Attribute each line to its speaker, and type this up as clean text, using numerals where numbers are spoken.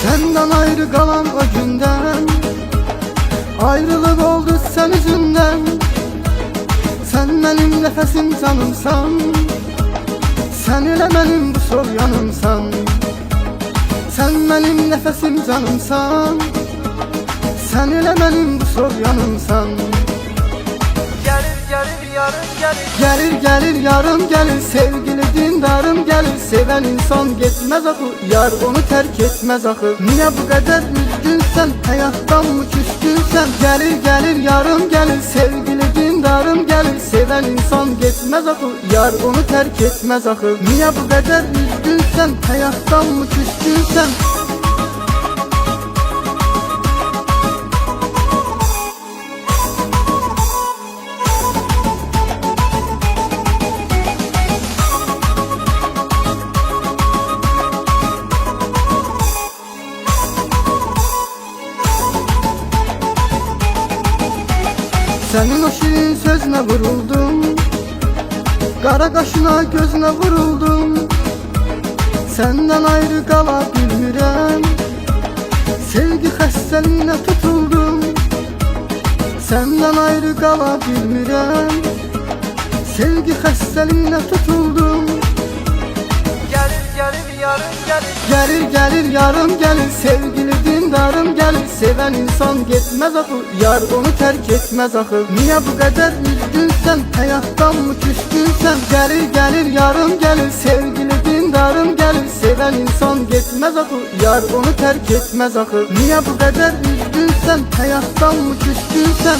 Speaker 1: Senden ayrı kalan o günden ayrılık oldu sen yüzünden. Sen benim nefesim canımsan, sen elə benim bu sol yanımsan. Sen benim nefesim canımsan, sen elə benim bu sol yanımsan.
Speaker 2: Gelir yarın gelir.
Speaker 1: Gelir gelir yarım gelir, sevgili dindarım gelir. Seven insan gitmez axı, yar onu terk etmez axı. Niye bu kadar üzgünsen, hayattan mı küskünsen? Gelir gelir yarım gelir, sevgili dindarım gelir. Seven insan gitmez axı, yar onu terk etmez axı. Niye bu kadar üzgünsen, hayattan mı küskünsen? Senin o şirin sözüne vuruldum, kara kaşına gözüne vuruldum. Senden ayrı kala bilmirəm, sevgi xəstəliyinə tutuldum. Senden ayrı kala bilmirəm, sevgi xəstəliyinə tutuldum.
Speaker 2: Gelir yarın gelir.
Speaker 1: Gelir gelir yarım gelir, sevgili dindarım gelir. Seven insan gitmez axı, yar onu terk etmez axı. Niye bu kadar üzgünsen, hayattan mı küskünsen? Gelir gelir yarım gelir, sevgili dindarım gelir. Seven insan gitmez axı, yar onu terk etmez axı. Niye bu kadar üzgünsen, hayattan mı küskünsen?